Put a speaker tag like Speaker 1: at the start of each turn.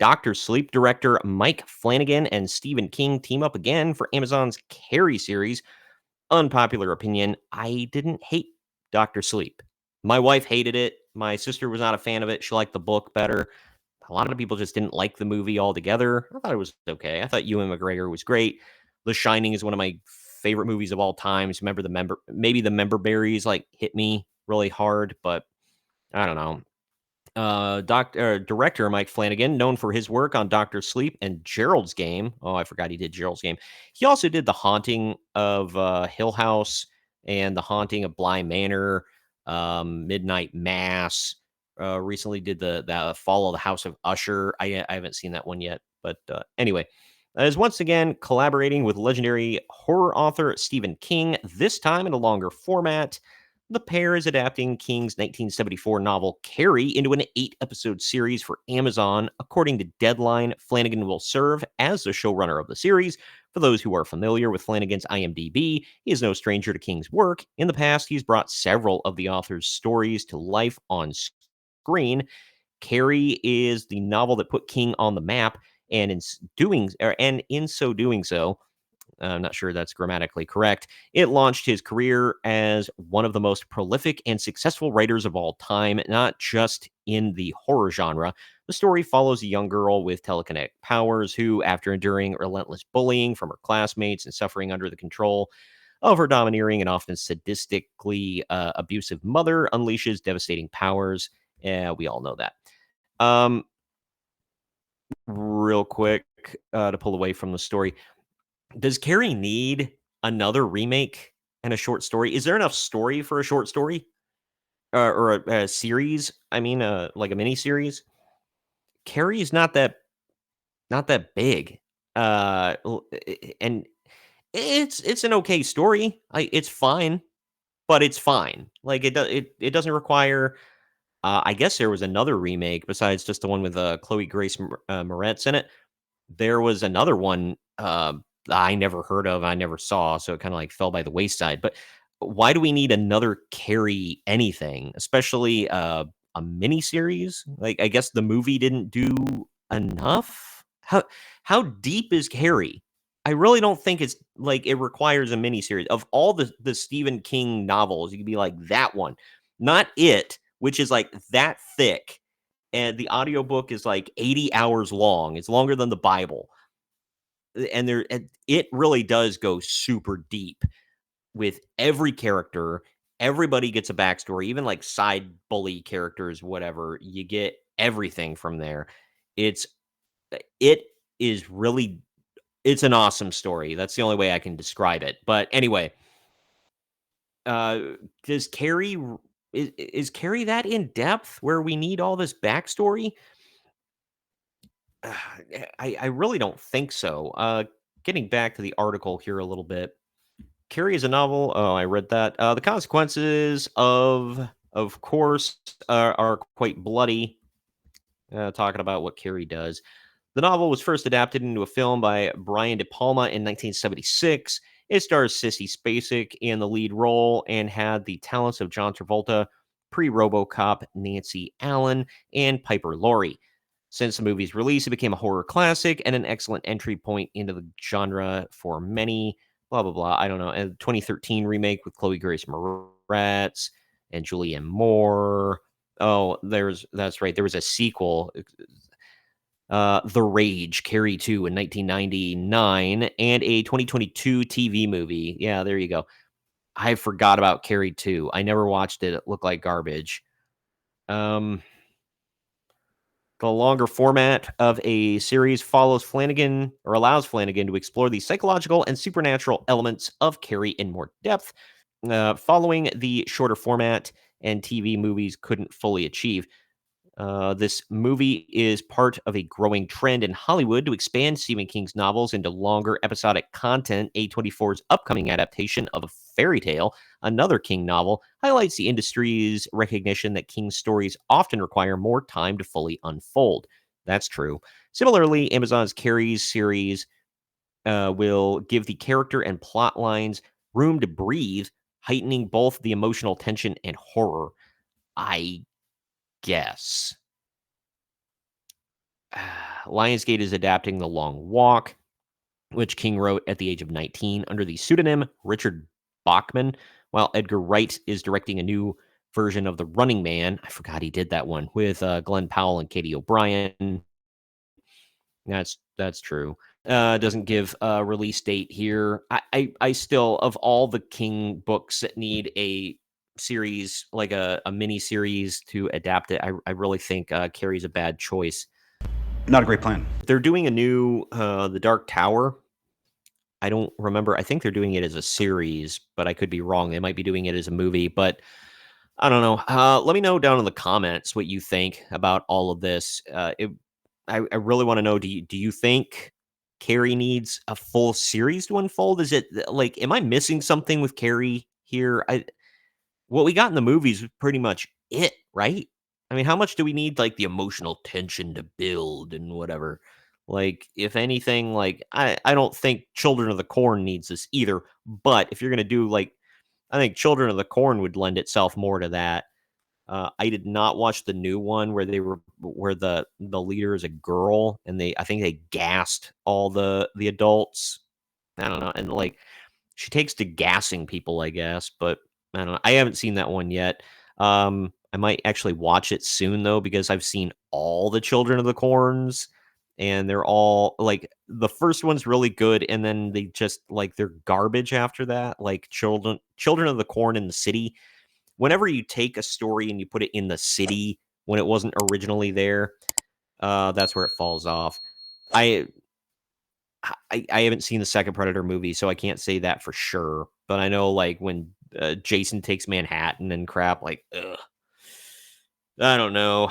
Speaker 1: Dr. Sleep director Mike Flanagan and Stephen King team up again for Amazon's Carrie series. Unpopular opinion, I didn't hate Dr. Sleep. My wife hated it. My sister was not a fan of it. She liked the book better. A lot of people just didn't like the movie altogether. I thought it was okay. I thought Ewan McGregor was great. The Shining is one of my favorite movies of all times. Maybe the member berries like hit me really hard, but I don't know. Director Mike Flanagan, known for his work on Doctor Sleep and Gerald's Game. Oh, I forgot he did Gerald's Game. He also did The Haunting of Hill House and The Haunting of Bly Manor, Midnight Mass. Recently did the Fall of the House of Usher. I haven't seen that one yet, but anyway, is once again collaborating with legendary horror author Stephen King. This time in a longer format. The pair is adapting King's 1974 novel Carrie into an 8-episode series for Amazon. According to Deadline, Flanagan will serve as the showrunner of the series. For those who are familiar with Flanagan's IMDb, he is no stranger to King's work. In the past, he's brought several of the author's stories to life on screen. Carrie is the novel that put King on the map, and in so doing so, I'm not sure that's grammatically correct. It launched his career as one of the most prolific and successful writers of all time, not just in the horror genre. The story follows a young girl with telekinetic powers who, after enduring relentless bullying from her classmates and suffering under the control of her domineering and often sadistically abusive mother, unleashes devastating powers. Yeah, we all know that. Real quick, to pull away from the story. Does Carrie need another remake and a short story? Is there enough story for a short story or a series? I mean, like a mini series. Carrie is not that big, and it's an okay story. It's fine, but it's fine. Like it doesn't require. I guess there was another remake besides just the one with Chloe Grace Moretz in it. There was another one I never heard of, I never saw, so it kind of like fell by the wayside. But why do we need another Carrie anything, especially a mini series? Like, I guess the movie didn't do enough. How deep is Carrie? I really don't think it's like it requires a mini series. Of all the Stephen King novels, you could be like that one, not it, which is like that thick, and the audiobook is like 80 hours long. It's longer than the Bible. And it really does go super deep with every character. Everybody gets a backstory, even like side bully characters, whatever. You get everything from there. It's it is really it's an awesome story. That's the only way I can describe it. But anyway, uh does Carrie is Carrie that in depth where we need all this backstory? I really don't think so. Getting back to the article here a little bit. Carrie is a novel. Oh, I read that. The consequences of course, are quite bloody. Talking about what Carrie does. The novel was first adapted into a film by Brian De Palma in 1976. It stars Sissy Spacek in the lead role and had the talents of John Travolta, pre-RoboCop Nancy Allen, and Piper Laurie. Since the movie's release, it became a horror classic and an excellent entry point into the genre for many. Blah blah blah. I don't know. A 2013 remake with Chloe Grace Moretz and Julianne Moore. Oh, that's right. There was a sequel, The Rage, Carrie 2 in 1999, and a 2022 TV movie. Yeah, there you go. I forgot about Carrie 2. I never watched it. It looked like garbage. Um, the longer format of a series follows Flanagan or allows Flanagan to explore the psychological and supernatural elements of Carrie in more depth, following the shorter format and TV movies couldn't fully achieve. This movie is part of a growing trend in Hollywood to expand Stephen King's novels into longer episodic content. A24's upcoming adaptation of a fairy tale, another King novel, highlights the industry's recognition that King's stories often require more time to fully unfold. That's true. Similarly, Amazon's Carrie's series will give the character and plot lines room to breathe, heightening both the emotional tension and horror. I guess. Lionsgate is adapting The Long Walk, which King wrote at the age of 19 under the pseudonym Richard Bachman, while Edgar Wright is directing a new version of The Running Man. I forgot he did that one with Glenn Powell and Katie O'Brien. That's true. Doesn't give a release date here. I still, of all the King books that need a series, like a mini series to adapt it, I really think Carrie's a bad choice.
Speaker 2: Not a great plan.
Speaker 1: They're doing a new The Dark Tower. I don't remember. I think they're doing it as a series, but I could be wrong. They might be doing it as a movie, but I don't know. Let me know down in the comments what you think about all of this. I really want to know. Do you think Carrie needs a full series to unfold? Is it like, am I missing something with Carrie here? What we got in the movies was pretty much it, right? I mean, how much do we need like the emotional tension to build and whatever? Like, if anything, like I don't think Children of the Corn needs this either. But if you're gonna do like, I think Children of the Corn would lend itself more to that. I did not watch the new one where the leader is a girl and I think they gassed all the adults. I don't know, and like she takes to gassing people, I guess, but I don't know. I haven't seen that one yet. I might actually watch it soon though because I've seen all the Children of the Corns, and they're all like the first one's really good, and then they just like they're garbage after that. Like Children of the Corn in the City. Whenever you take a story and you put it in the city when it wasn't originally there, that's where it falls off. I I haven't seen the second Predator movie, so I can't say that for sure. But I know like when Jason takes Manhattan and crap, like ugh, I don't know.